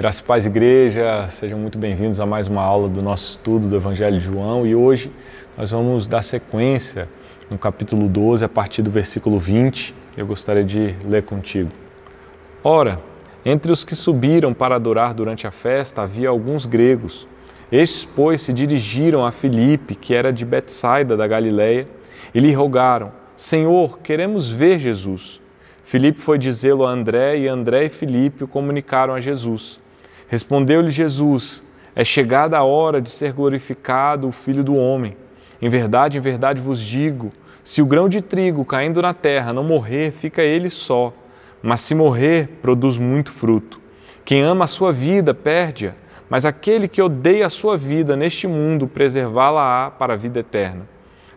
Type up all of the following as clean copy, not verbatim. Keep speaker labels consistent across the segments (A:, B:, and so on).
A: Graça e paz, igreja, sejam muito bem-vindos a mais uma aula do nosso estudo do Evangelho de João e hoje nós vamos dar sequência no capítulo 12 a partir do versículo 20. Eu gostaria de ler contigo. Ora, entre os que subiram para adorar durante a festa havia alguns gregos. Estes, pois, se dirigiram a Filipe, que era de Betsaida da Galileia, e lhe rogaram: Senhor, queremos ver Jesus. Filipe foi dizê-lo a André, e André e Filipe o comunicaram a Jesus. Respondeu-lhe Jesus: é chegada a hora de ser glorificado o Filho do Homem. Em verdade vos digo, se o grão de trigo caindo na terra não morrer, fica ele só, mas se morrer, produz muito fruto. Quem ama a sua vida, perde-a, mas aquele que odeia a sua vida neste mundo, preservá-la-á para a vida eterna.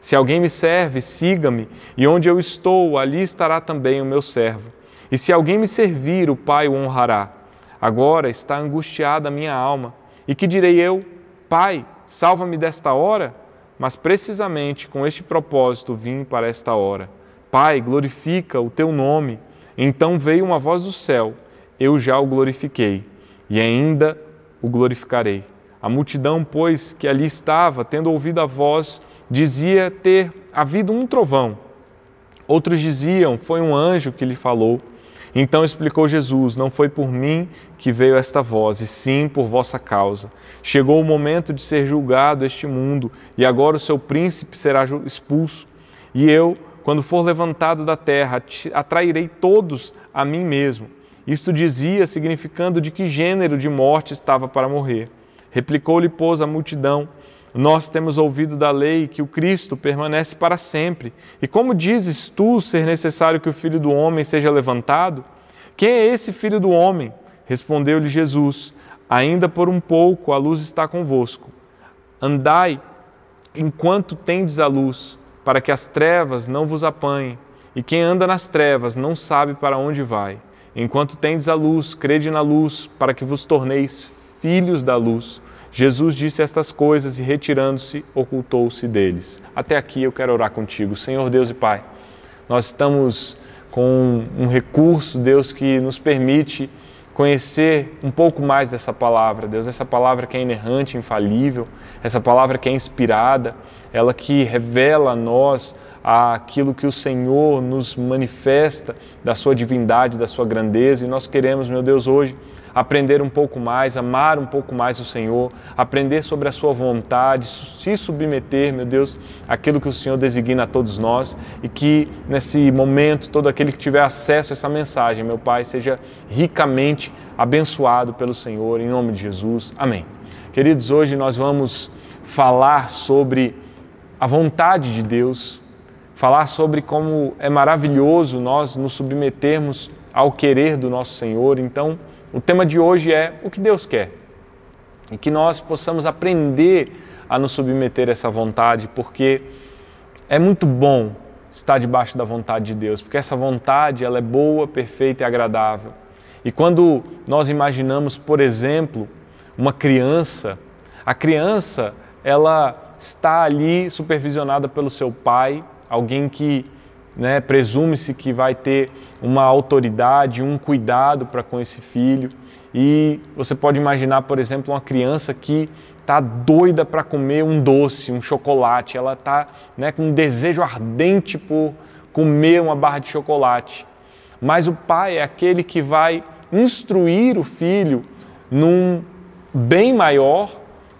A: Se alguém me serve, siga-me, e onde eu estou, ali estará também o meu servo. E se alguém me servir, o Pai o honrará. Agora está angustiada a minha alma. E que direi eu? Pai, salva-me desta hora? Mas precisamente com este propósito vim para esta hora. Pai, glorifica o teu nome. Então veio uma voz do céu: eu já o glorifiquei, e ainda o glorificarei. A multidão, pois, que ali estava, tendo ouvido a voz, dizia ter havido um trovão. Outros diziam: foi um anjo que lhe falou. Então explicou Jesus: não foi por mim que veio esta voz, e sim por vossa causa. Chegou o momento de ser julgado este mundo, e agora o seu príncipe será expulso. E eu, quando for levantado da terra, atrairei todos a mim mesmo. Isto dizia, significando de que gênero de morte estava para morrer. Replicou-lhe, pois, a multidão: nós temos ouvido da lei que o Cristo permanece para sempre. E como dizes tu ser necessário que o Filho do Homem seja levantado? Quem é esse Filho do Homem? Respondeu-lhe Jesus: ainda por um pouco a luz está convosco. Andai enquanto tendes a luz, para que as trevas não vos apanhem. E quem anda nas trevas não sabe para onde vai. Enquanto tendes a luz, crede na luz, para que vos torneis filhos da luz. Jesus disse estas coisas e, retirando-se, ocultou-se deles. Até aqui eu quero orar contigo. Senhor Deus e Pai, nós estamos com um recurso, Deus, que nos permite conhecer um pouco mais dessa palavra, Deus, essa palavra que é inerrante, infalível, essa palavra que é inspirada, ela que revela a nós aquilo que o Senhor nos manifesta da sua divindade, da sua grandeza, e nós queremos, meu Deus, hoje aprender um pouco mais, amar um pouco mais o Senhor, aprender sobre a sua vontade, se submeter, meu Deus, àquilo que o Senhor designa a todos nós, e que nesse momento todo aquele que tiver acesso a essa mensagem, meu Pai, seja ricamente abençoado pelo Senhor, em nome de Jesus. Amém. Queridos, hoje nós vamos falar sobre a vontade de Deus, falar sobre como é maravilhoso nós nos submetermos ao querer do nosso Senhor. Então, o tema de hoje é o que Deus quer, e que nós possamos aprender a nos submeter a essa vontade, porque é muito bom estar debaixo da vontade de Deus, porque essa vontade ela é boa, perfeita e agradável. E quando nós imaginamos, por exemplo, uma criança, a criança ela está ali supervisionada pelo seu pai, alguém que presume-se que vai ter uma autoridade, um cuidado para com esse filho. E você pode imaginar, por exemplo, uma criança que está doida para comer um doce, um chocolate. Ela está com um desejo ardente por comer uma barra de chocolate. Mas o pai é aquele que vai instruir o filho num bem maior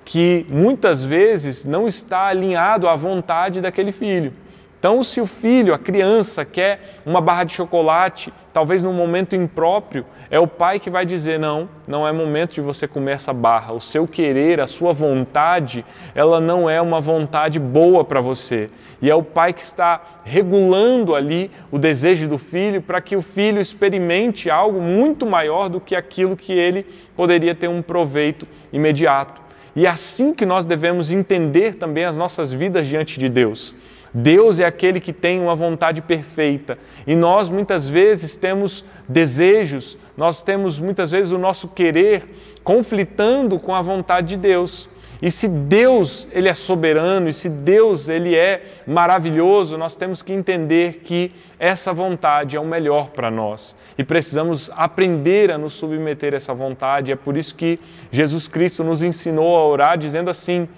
A: que muitas vezes não está alinhado à vontade daquele filho. Então, se o filho, a criança, quer uma barra de chocolate, talvez num momento impróprio, é o pai que vai dizer: não é momento de você comer essa barra. O seu querer, a sua vontade, ela não é uma vontade boa para você. E é o pai que está regulando ali o desejo do filho para que o filho experimente algo muito maior do que aquilo que ele poderia ter um proveito imediato. E é assim que nós devemos entender também as nossas vidas diante de Deus. Deus é aquele que tem uma vontade perfeita e nós muitas vezes temos desejos, nós temos muitas vezes o nosso querer conflitando com a vontade de Deus. E se Deus, Ele é soberano, e se Deus, Ele é maravilhoso, nós temos que entender que essa vontade é o melhor para nós. E precisamos aprender a nos submeter a essa vontade. É por isso que Jesus Cristo nos ensinou a orar dizendo assim: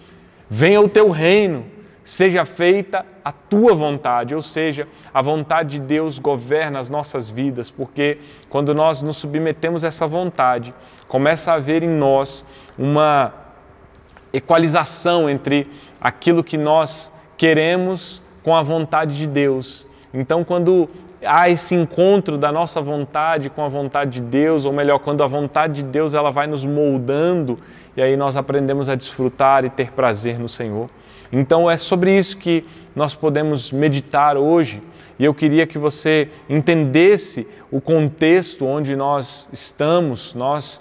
A: venha o teu reino, seja feita a tua vontade, ou seja, a vontade de Deus governa as nossas vidas, porque quando nós nos submetemos a essa vontade, começa a haver em nós uma equalização entre aquilo que nós queremos com a vontade de Deus. Então, quando há esse encontro da nossa vontade com a vontade de Deus, ou melhor, quando a vontade de Deus ela vai nos moldando, e aí nós aprendemos a desfrutar e ter prazer no Senhor. Então é sobre isso que nós podemos meditar hoje, e eu queria que você entendesse o contexto onde nós estamos. Nós,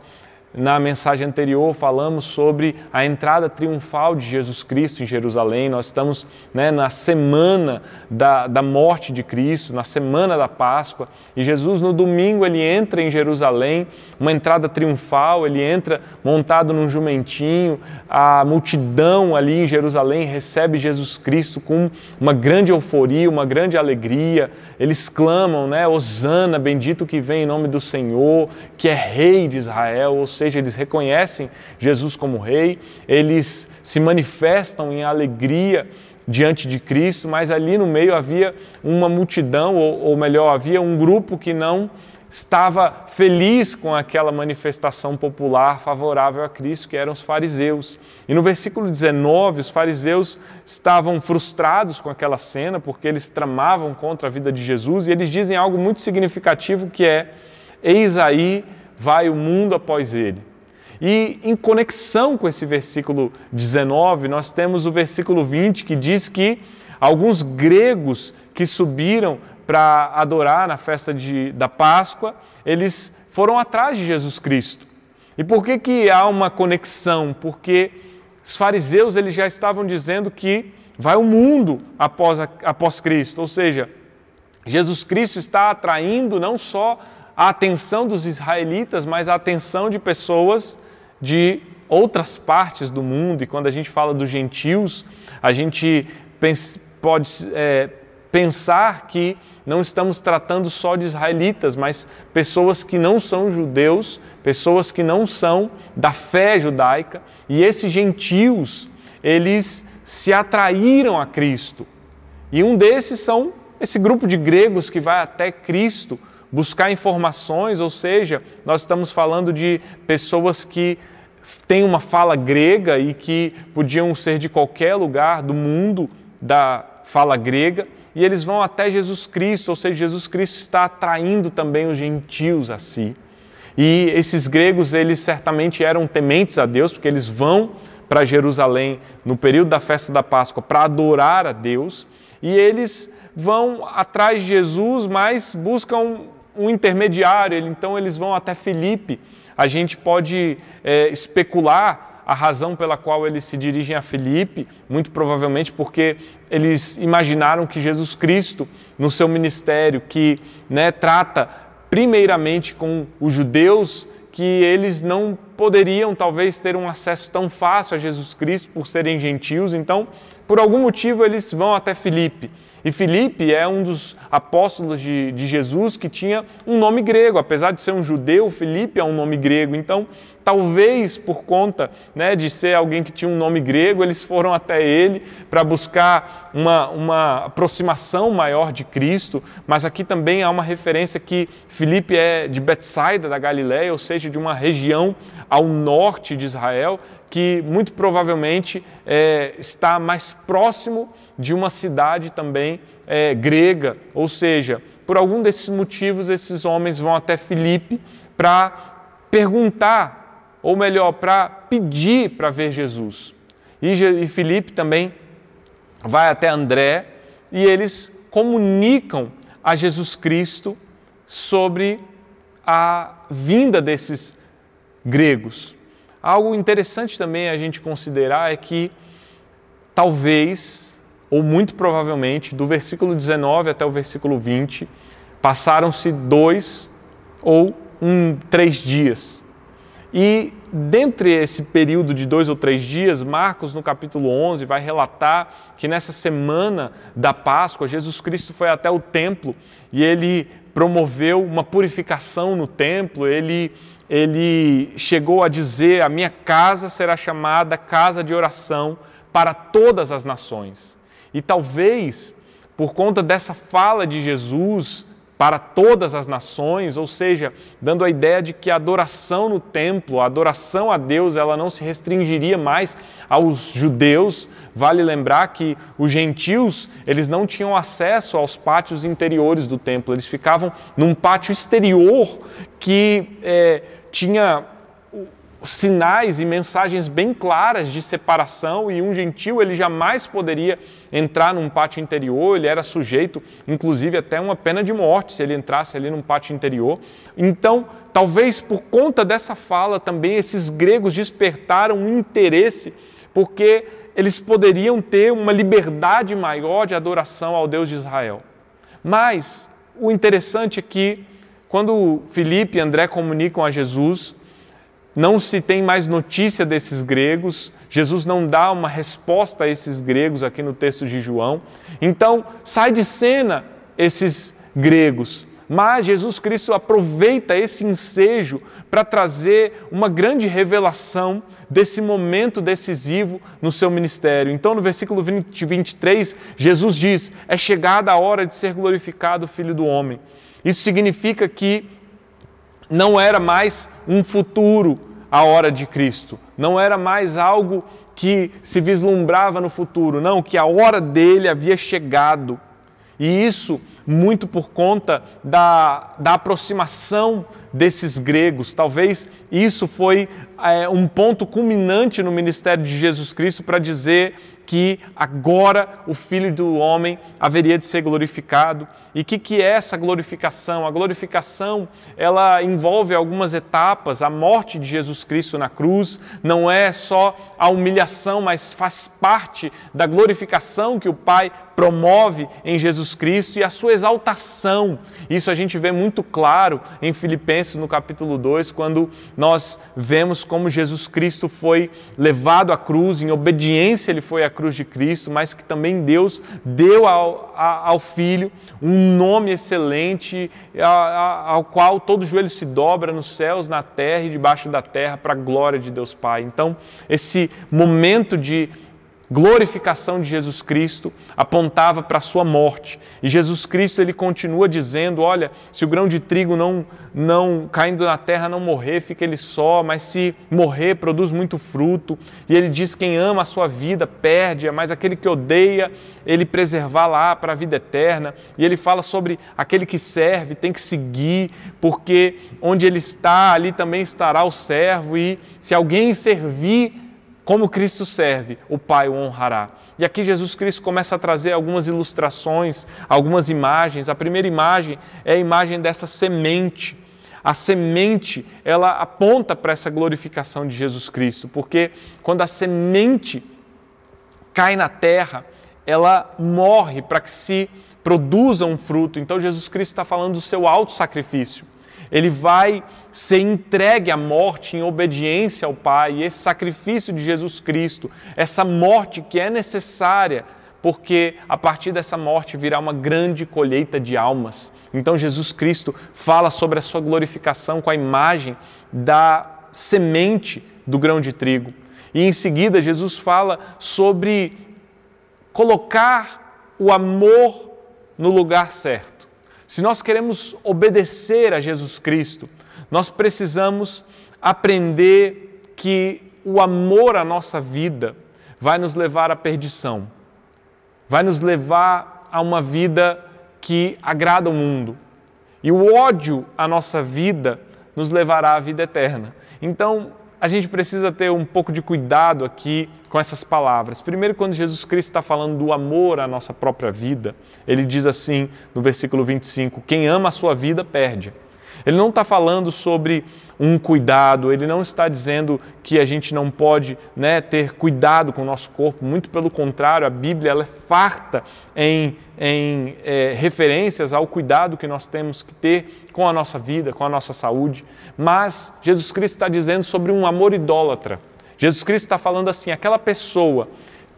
A: na mensagem anterior, falamos sobre a entrada triunfal de Jesus Cristo em Jerusalém. Nós estamos na semana da morte de Cristo, na semana da Páscoa, e Jesus no domingo ele entra em Jerusalém, uma entrada triunfal, ele entra montado num jumentinho, a multidão ali em Jerusalém recebe Jesus Cristo com uma grande euforia, uma grande alegria. Eles clamam, Hosana, bendito que vem em nome do Senhor, que é Rei de Israel, ou seja, eles reconhecem Jesus como Rei, eles se manifestam em alegria diante de Cristo, mas ali no meio havia uma multidão, ou melhor, havia um grupo que não estava feliz com aquela manifestação popular favorável a Cristo, que eram os fariseus. E no versículo 19, os fariseus estavam frustrados com aquela cena, porque eles tramavam contra a vida de Jesus, e eles dizem algo muito significativo, que é: eis aí vai o mundo após ele. E em conexão com esse versículo 19, nós temos o versículo 20, que diz que alguns gregos que subiram para adorar na festa da Páscoa, eles foram atrás de Jesus Cristo. E por que há uma conexão? Porque os fariseus eles já estavam dizendo que vai o mundo após Cristo, ou seja, Jesus Cristo está atraindo não só a atenção dos israelitas, mas a atenção de pessoas de outras partes do mundo. E quando a gente fala dos gentios, a gente pode pensar que não estamos tratando só de israelitas, mas pessoas que não são judeus, pessoas que não são da fé judaica, e esses gentios, eles se atraíram a Cristo. E um desses são esse grupo de gregos que vai até Cristo buscar informações, ou seja, nós estamos falando de pessoas que têm uma fala grega e que podiam ser de qualquer lugar do mundo da fala grega, e eles vão até Jesus Cristo, ou seja, Jesus Cristo está atraindo também os gentios a si. E esses gregos, eles certamente eram tementes a Deus, porque eles vão para Jerusalém no período da festa da Páscoa para adorar a Deus, e eles vão atrás de Jesus, mas buscam um intermediário, então eles vão até Filipe. A gente pode especular a razão pela qual eles se dirigem a Filipe, muito provavelmente porque eles imaginaram que Jesus Cristo, no seu ministério, que trata primeiramente com os judeus, que eles não poderiam talvez ter um acesso tão fácil a Jesus Cristo por serem gentios, então por algum motivo eles vão até Filipe. E Filipe é um dos apóstolos de Jesus que tinha um nome grego. Apesar de ser um judeu, Filipe é um nome grego. Então, talvez por conta de ser alguém que tinha um nome grego, eles foram até ele para buscar uma aproximação maior de Cristo. Mas aqui também há uma referência que Filipe é de Betsaida, da Galileia, ou seja, de uma região ao norte de Israel, que muito provavelmente está mais próximo de uma cidade também grega, ou seja, por algum desses motivos esses homens vão até Filipe para perguntar, ou melhor, para pedir para ver Jesus. E Filipe também vai até André e eles comunicam a Jesus Cristo sobre a vinda desses gregos. Algo interessante também a gente considerar é que talvez, ou muito provavelmente, do versículo 19 até o versículo 20, passaram-se 2 ou 3 dias. E dentre esse período de 2 ou 3 dias, Marcos, no capítulo 11, vai relatar que nessa semana da Páscoa, Jesus Cristo foi até o templo e ele promoveu uma purificação no templo, ele chegou a dizer: a minha casa será chamada casa de oração para todas as nações. E talvez, por conta dessa fala de Jesus para todas as nações, ou seja, dando a ideia de que a adoração no templo, a adoração a Deus, ela não se restringiria mais aos judeus. Vale lembrar que os gentios, eles não tinham acesso aos pátios interiores do templo, eles ficavam num pátio exterior que tinha sinais e mensagens bem claras de separação, e um gentio ele jamais poderia entrar num pátio interior, ele era sujeito inclusive até uma pena de morte se ele entrasse ali num pátio interior. Então, talvez por conta dessa fala também esses gregos despertaram um interesse, porque eles poderiam ter uma liberdade maior de adoração ao Deus de Israel. Mas o interessante é que quando Filipe e André comunicam a Jesus, não se tem mais notícia desses gregos, Jesus não dá uma resposta a esses gregos aqui no texto de João. Então, sai de cena esses gregos, mas Jesus Cristo aproveita esse ensejo para trazer uma grande revelação desse momento decisivo no seu ministério. Então, no versículo 23, Jesus diz: é chegada a hora de ser glorificado o Filho do Homem. Isso significa que não era mais um futuro a hora de Cristo, não era mais algo que se vislumbrava no futuro, não, que a hora dele havia chegado. E isso muito por conta da aproximação desses gregos. Talvez isso foi um ponto culminante no ministério de Jesus Cristo para dizer que agora o Filho do Homem haveria de ser glorificado. E o que é essa glorificação? A glorificação, ela envolve algumas etapas. A morte de Jesus Cristo na cruz não é só a humilhação, mas faz parte da glorificação que o Pai promove em Jesus Cristo, e a sua exaltação. Isso a gente vê muito claro em Filipenses, no capítulo 2, quando nós vemos como Jesus Cristo foi levado à cruz, em obediência ele foi à cruz de Cristo, mas que também Deus deu ao Filho um nome excelente, ao qual todo joelho se dobra nos céus, na terra e debaixo da terra, para a glória de Deus Pai. Então, esse momento de glorificação de Jesus Cristo apontava para a sua morte. E Jesus Cristo, ele continua dizendo: olha, se o grão de trigo não caindo na terra não morrer, fica ele só, mas se morrer, produz muito fruto. E ele diz: quem ama a sua vida perde-a, mas aquele que odeia, ele preservá-la para a vida eterna. E ele fala sobre aquele que serve, tem que seguir, porque onde ele está, ali também estará o servo, e se alguém servir como Cristo serve, o Pai o honrará. E aqui Jesus Cristo começa a trazer algumas ilustrações, algumas imagens. A primeira imagem é a imagem dessa semente. A semente, ela aponta para essa glorificação de Jesus Cristo, porque quando a semente cai na terra, ela morre para que se produza um fruto. Então Jesus Cristo está falando do seu auto-sacrifício. Ele vai ser entregue à morte em obediência ao Pai, e esse sacrifício de Jesus Cristo, essa morte que é necessária, porque a partir dessa morte virá uma grande colheita de almas. Então Jesus Cristo fala sobre a sua glorificação com a imagem da semente do grão de trigo. E em seguida Jesus fala sobre colocar o amor no lugar certo. Se nós queremos obedecer a Jesus Cristo, nós precisamos aprender que o amor à nossa vida vai nos levar à perdição, vai nos levar a uma vida que agrada o mundo. E o ódio à nossa vida nos levará à vida eterna. Então, a gente precisa ter um pouco de cuidado aqui com essas palavras. Primeiro, quando Jesus Cristo está falando do amor à nossa própria vida, ele diz assim no versículo 25, quem ama a sua vida perde. Ele não está falando sobre um cuidado, ele não está dizendo que a gente não pode, ter cuidado com o nosso corpo, muito pelo contrário, a Bíblia ela é farta em referências ao cuidado que nós temos que ter com a nossa vida, com a nossa saúde, mas Jesus Cristo está dizendo sobre um amor idólatra. Jesus Cristo está falando assim, aquela pessoa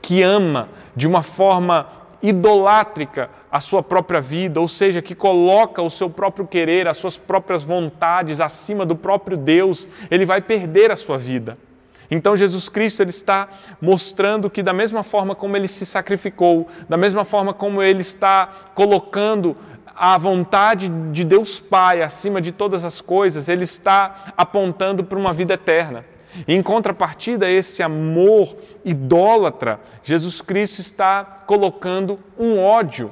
A: que ama de uma forma idolátrica a sua própria vida, ou seja, que coloca o seu próprio querer, as suas próprias vontades acima do próprio Deus, ele vai perder a sua vida. Então Jesus Cristo ele está mostrando que da mesma forma como ele se sacrificou, da mesma forma como ele está colocando a vontade de Deus Pai acima de todas as coisas, ele está apontando para uma vida eterna. E em contrapartida a esse amor idólatra, Jesus Cristo está colocando um ódio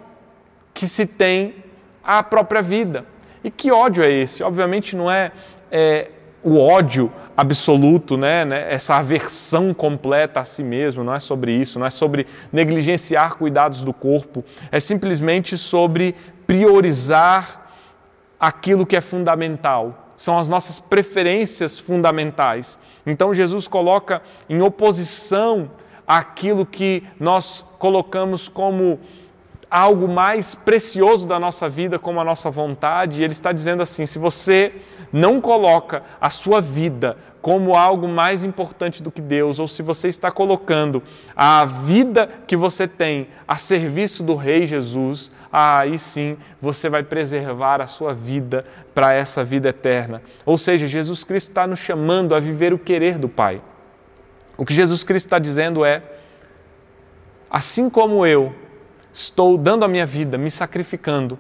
A: que se tem à própria vida. E que ódio é esse? Obviamente não é o ódio absoluto, essa aversão completa a si mesmo, não é sobre isso, não é sobre negligenciar cuidados do corpo, é simplesmente sobre priorizar aquilo que é fundamental. São as nossas preferências fundamentais. Então Jesus coloca em oposição àquilo que nós colocamos como algo mais precioso da nossa vida, como a nossa vontade. E ele está dizendo assim, se você não coloca a sua vida como algo mais importante do que Deus, ou se você está colocando a vida que você tem a serviço do Rei Jesus, aí sim você vai preservar a sua vida para essa vida eterna. Ou seja, Jesus Cristo está nos chamando a viver o querer do Pai. O que Jesus Cristo está dizendo é, assim como eu estou dando a minha vida, me sacrificando,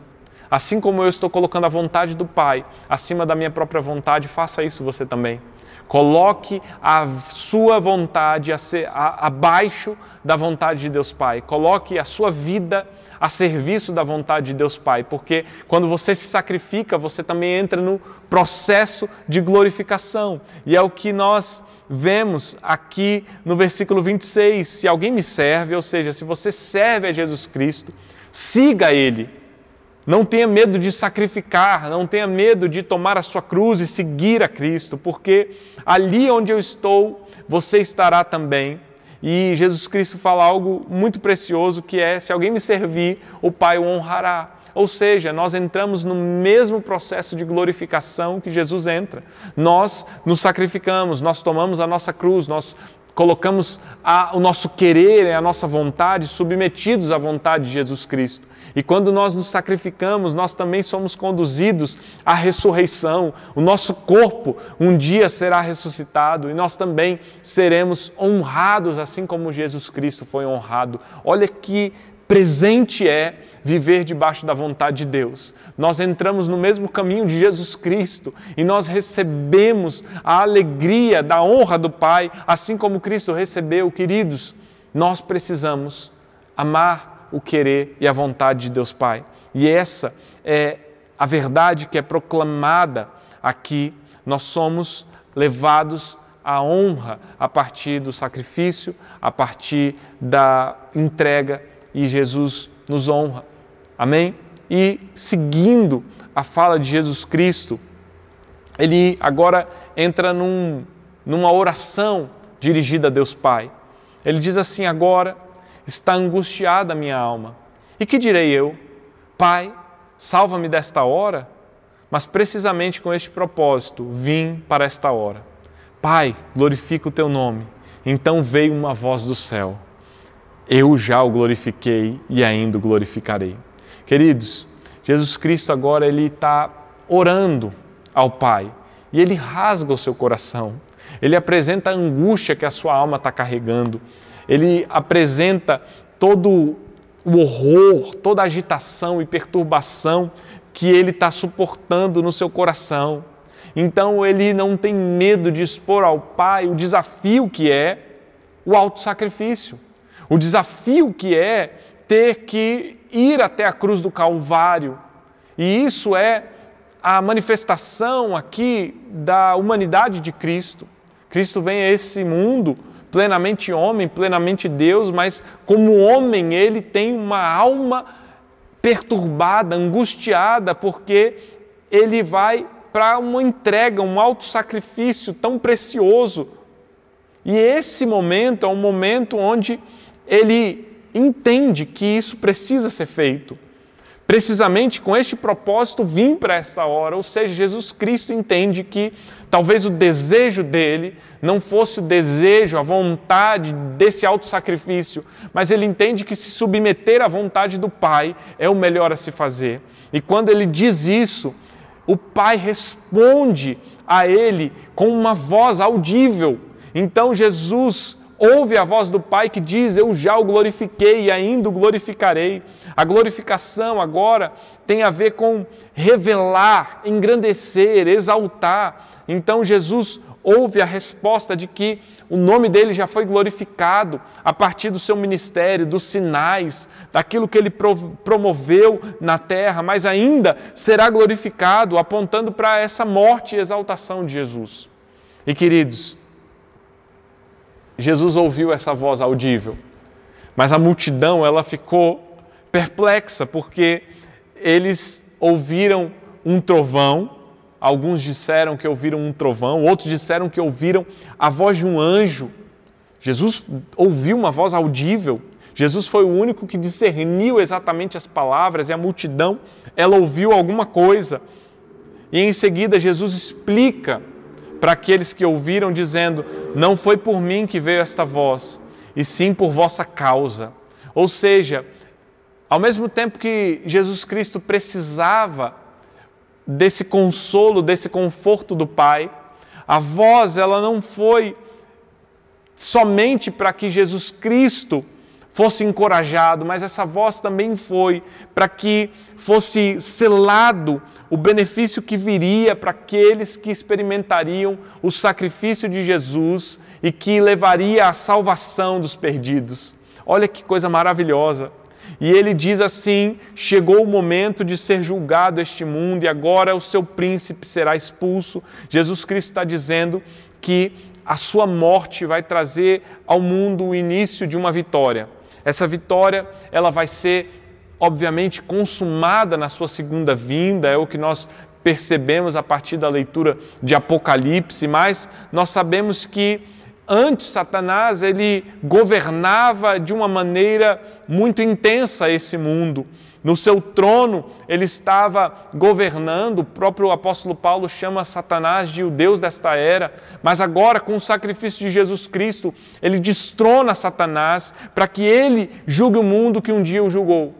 A: assim como eu estou colocando a vontade do Pai acima da minha própria vontade, faça isso você também. Coloque a sua vontade abaixo da vontade de Deus Pai. Coloque a sua vida a serviço da vontade de Deus Pai, porque quando você se sacrifica, você também entra no processo de glorificação. E é o que nós vemos aqui no versículo 26. Se alguém me serve, ou seja, se você serve a Jesus Cristo, siga Ele. Não tenha medo de sacrificar, não tenha medo de tomar a sua cruz e seguir a Cristo, porque ali onde eu estou, você estará também. E Jesus Cristo fala algo muito precioso, que é, se alguém me servir, o Pai o honrará. Ou seja, nós entramos no mesmo processo de glorificação que Jesus entra. Nós nos sacrificamos, nós tomamos a nossa cruz, nós colocamos o nosso querer, a nossa vontade, submetidos à vontade de Jesus Cristo. E quando nós nos sacrificamos, nós também somos conduzidos à ressurreição. O nosso corpo um dia será ressuscitado e nós também seremos honrados, assim como Jesus Cristo foi honrado. Olha que presente é viver debaixo da vontade de Deus. Nós entramos no mesmo caminho de Jesus Cristo e nós recebemos a alegria da honra do Pai, assim como Cristo recebeu. Queridos, nós precisamos amar o querer e a vontade de Deus Pai. E essa é a verdade que é proclamada aqui. Nós somos levados à honra a partir do sacrifício, a partir da entrega, e Jesus nos honra. Amém? E seguindo a fala de Jesus Cristo, ele agora entra numa oração dirigida a Deus Pai. Ele diz assim, agora está angustiada a minha alma. E que direi eu? Pai, salva-me desta hora, mas precisamente com este propósito vim para esta hora. Pai, glorifica o teu nome. Então veio uma voz do céu. Eu já o glorifiquei e ainda o glorificarei. Queridos, Jesus Cristo agora ele está orando ao Pai e ele rasga o seu coração. Ele apresenta a angústia que a sua alma está carregando. Ele apresenta todo o horror, toda a agitação e perturbação que ele está suportando no seu coração. Então ele não tem medo de expor ao Pai o desafio que é o autossacrifício. O desafio que é ter que ir até a cruz do Calvário. E isso é a manifestação aqui da humanidade de Cristo. Cristo vem a esse mundo plenamente homem, plenamente Deus, mas como homem ele tem uma alma perturbada, angustiada, porque ele vai para uma entrega, um autossacrifício tão precioso. E esse momento é um momento onde ele entende que isso precisa ser feito. Precisamente com este propósito vim para esta hora, ou seja, Jesus Cristo entende que talvez o desejo dele não fosse o desejo, a vontade desse autossacrifício, mas ele entende que se submeter à vontade do Pai é o melhor a se fazer. E quando ele diz isso, o Pai responde a ele com uma voz audível. Então Jesus ouve a voz do Pai que diz: eu já o glorifiquei e ainda o glorificarei. A glorificação agora tem a ver com revelar, engrandecer, exaltar. Então Jesus ouve a resposta de que o nome dele já foi glorificado a partir do seu ministério, dos sinais, daquilo que ele promoveu na terra, mas ainda será glorificado, apontando para essa morte e exaltação de Jesus. E queridos, Jesus ouviu essa voz audível, mas a multidão ela ficou perplexa, porque eles ouviram um trovão. Alguns disseram que ouviram um trovão, outros disseram que ouviram a voz de um anjo. Jesus ouviu uma voz audível. Jesus foi o único que discerniu exatamente as palavras, e a multidão, ela ouviu alguma coisa. E em seguida Jesus explica para aqueles que ouviram, dizendo: não foi por mim que veio esta voz, e sim por vossa causa. Ou seja, ao mesmo tempo que Jesus Cristo precisava desse consolo, desse conforto do Pai, a voz ela não foi somente para que Jesus Cristo fosse encorajado, mas essa voz também foi para que fosse selado o benefício que viria para aqueles que experimentariam o sacrifício de Jesus e que levaria à salvação dos perdidos. Olha que coisa maravilhosa! E ele diz assim: chegou o momento de ser julgado este mundo e agora o seu príncipe será expulso. Jesus Cristo está dizendo que a sua morte vai trazer ao mundo o início de uma vitória. Essa vitória, ela vai ser, obviamente, consumada na sua segunda vinda, é o que nós percebemos a partir da leitura de Apocalipse, mas nós sabemos que antes Satanás ele governava de uma maneira muito intensa esse mundo. No seu trono ele estava governando, o próprio apóstolo Paulo chama Satanás de o Deus desta era, mas agora com o sacrifício de Jesus Cristo, ele destrona Satanás para que ele julgue o mundo que um dia o julgou.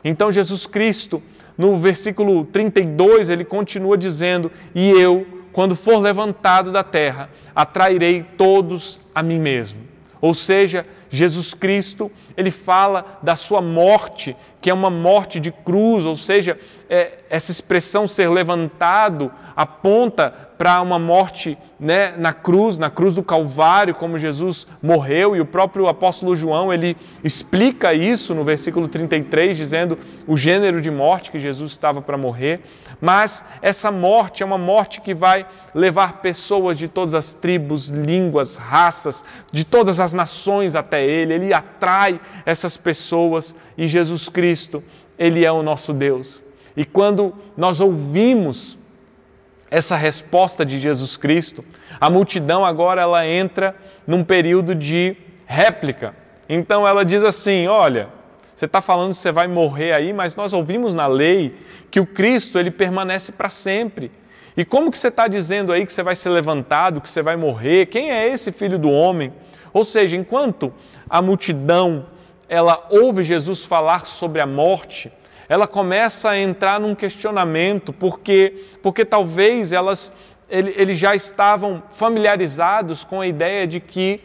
A: Então Jesus Cristo, no versículo 32, ele continua dizendo: e eu, quando for levantado da terra, atrairei todos a mim mesmo. Ou seja, Jesus Cristo, ele fala da sua morte, que é uma morte de cruz, ou seja, essa expressão ser levantado aponta para uma morte, né, na cruz do Calvário, como Jesus morreu, e o próprio apóstolo João, ele explica isso no versículo 33, dizendo o gênero de morte que Jesus estava para morrer. Mas essa morte é uma morte que vai levar pessoas de todas as tribos, línguas, raças, de todas as nações até ele. Ele atrai essas pessoas e Jesus Cristo, ele é o nosso Deus. E quando nós ouvimos essa resposta de Jesus Cristo, a multidão agora ela entra num período de réplica. Então ela diz assim: olha, você está falando que você vai morrer aí, mas nós ouvimos na lei que o Cristo ele permanece para sempre. E como que você está dizendo aí que você vai ser levantado, que você vai morrer? Quem é esse Filho do Homem? Ou seja, enquanto a multidão ela ouve Jesus falar sobre a morte, ela começa a entrar num questionamento, porque talvez eles já estavam familiarizados com a ideia de que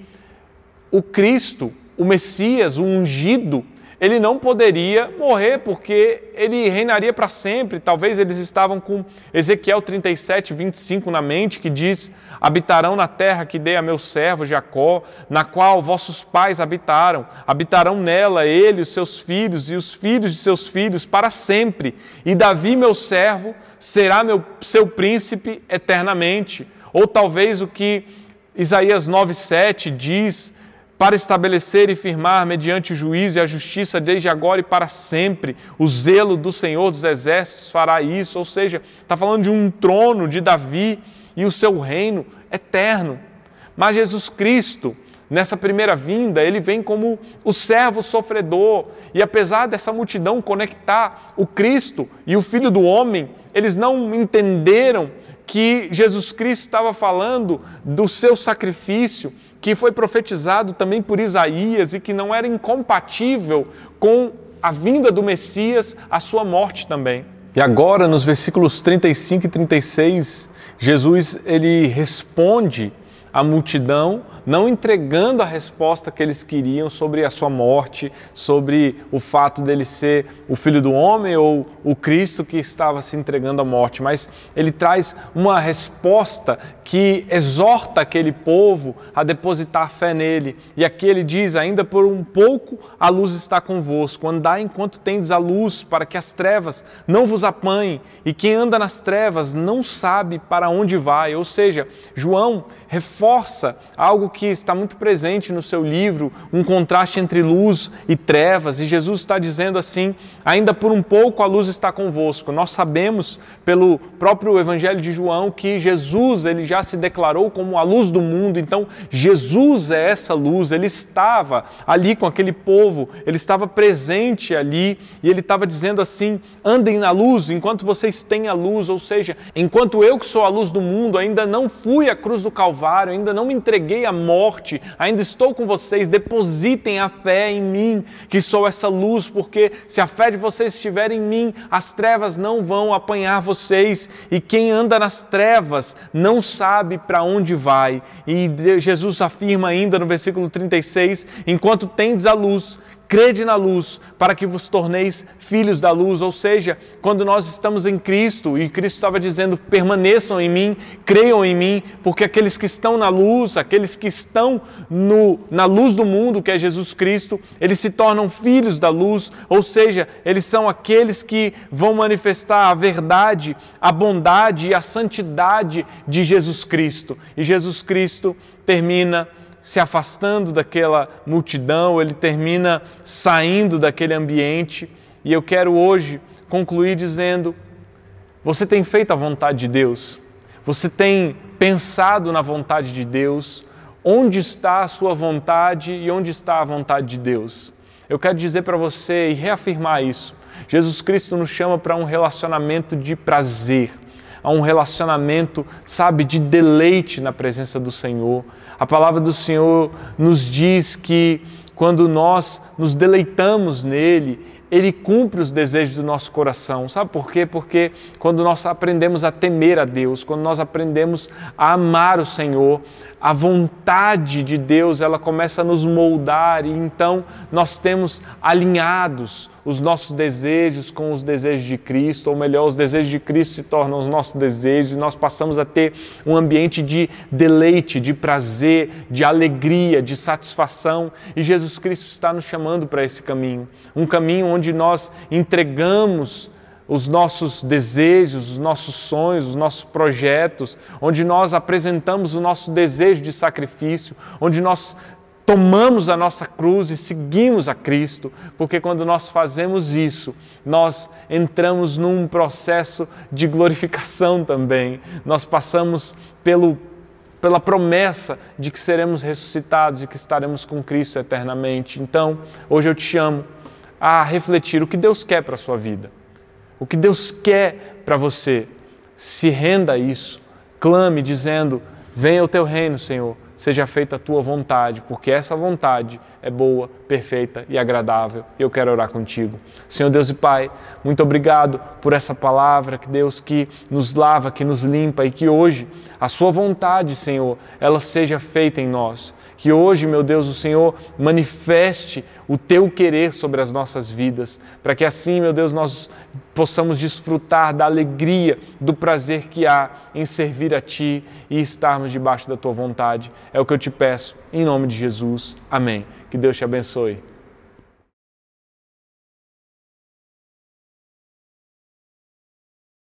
A: o Cristo, o Messias, o ungido, ele não poderia morrer porque ele reinaria para sempre. Talvez eles estavam com Ezequiel 37, 25 na mente, que diz: habitarão na terra que dei a meu servo Jacó, na qual vossos pais habitaram. Habitarão nela ele, os seus filhos e os filhos de seus filhos para sempre. E Davi, meu servo, será seu príncipe eternamente. Ou talvez o que Isaías 9, 7 diz para estabelecer e firmar mediante o juízo e a justiça desde agora e para sempre. O zelo do Senhor dos Exércitos fará isso. Ou seja, está falando de um trono de Davi e o seu reino eterno. Mas Jesus Cristo, nessa primeira vinda, ele vem como o servo sofredor. E apesar dessa multidão conectar o Cristo e o Filho do Homem, eles não entenderam que Jesus Cristo estava falando do seu sacrifício, que foi profetizado também por Isaías e que não era incompatível com a vinda do Messias, a sua morte também. E agora, nos versículos 35 e 36, Jesus ele responde à multidão, não entregando a resposta que eles queriam sobre a sua morte, sobre o fato dele ser o Filho do Homem ou o Cristo que estava se entregando à morte, mas ele traz uma resposta que exorta aquele povo a depositar fé nele. E aqui ele diz, ainda por um pouco a luz está convosco, andai enquanto tendes a luz, para que as trevas não vos apanhem, e quem anda nas trevas não sabe para onde vai. Ou seja, João reforça algo que está muito presente no seu livro, um contraste entre luz e trevas, e Jesus está dizendo assim, ainda por um pouco a luz está convosco. Nós sabemos pelo próprio Evangelho de João que Jesus ele já se declarou como a luz do mundo, então Jesus é essa luz, ele estava ali com aquele povo, ele estava presente ali e ele estava dizendo assim, andem na luz enquanto vocês têm a luz, ou seja, enquanto eu que sou a luz do mundo ainda não fui à cruz do Calvário, ainda não me entreguei à morte, ainda estou com vocês, depositem a fé em mim, que sou essa luz, porque se a fé de vocês estiver em mim, as trevas não vão apanhar vocês, e quem anda nas trevas não sabe para onde vai. E Jesus afirma ainda no versículo 36, enquanto tendes a luz, crede na luz, para que vos torneis filhos da luz. Ou seja, quando nós estamos em Cristo, e Cristo estava dizendo, permaneçam em mim, creiam em mim, porque aqueles que estão na luz, aqueles que estão na luz do mundo, que é Jesus Cristo, eles se tornam filhos da luz, ou seja, eles são aqueles que vão manifestar a verdade, a bondade e a santidade de Jesus Cristo. E Jesus Cristo termina se afastando daquela multidão, ele termina saindo daquele ambiente. E eu quero hoje concluir dizendo, você tem feito a vontade de Deus? Você tem pensado na vontade de Deus? Onde está a sua vontade e onde está a vontade de Deus? Eu quero dizer para você e reafirmar isso. Jesus Cristo nos chama para um relacionamento de prazer, a um relacionamento, sabe, de deleite na presença do Senhor. A palavra do Senhor nos diz que quando nós nos deleitamos nele, Ele cumpre os desejos do nosso coração. Sabe por quê? Porque quando nós aprendemos a temer a Deus, quando nós aprendemos a amar o Senhor, a vontade de Deus, ela começa a nos moldar e então nós temos alinhados os nossos desejos com os desejos de Cristo, ou melhor, os desejos de Cristo se tornam os nossos desejos e nós passamos a ter um ambiente de deleite, de prazer, de alegria, de satisfação. E Jesus Cristo está nos chamando para esse caminho, um caminho onde nós entregamos os nossos desejos, os nossos sonhos, os nossos projetos, onde nós apresentamos o nosso desejo de sacrifício, onde nós tomamos a nossa cruz e seguimos a Cristo, porque quando nós fazemos isso, nós entramos num processo de glorificação também. Nós passamos pela promessa de que seremos ressuscitados e que estaremos com Cristo eternamente. Então, hoje eu te chamo a refletir o que Deus quer para a sua vida. O que Deus quer para você, se renda a isso, clame dizendo, venha o teu reino, Senhor, seja feita a tua vontade, porque essa vontade é boa, perfeita e agradável. E eu quero orar contigo. Senhor Deus e Pai, muito obrigado por essa palavra, que Deus que nos lava, que nos limpa e que hoje a sua vontade, Senhor, ela seja feita em nós. Que hoje, meu Deus, o Senhor manifeste o teu querer sobre as nossas vidas, para que assim, meu Deus, nós possamos desfrutar da alegria, do prazer que há em servir a Ti e estarmos debaixo da Tua vontade. É o que eu te peço, em nome de Jesus. Amém. Que Deus te abençoe.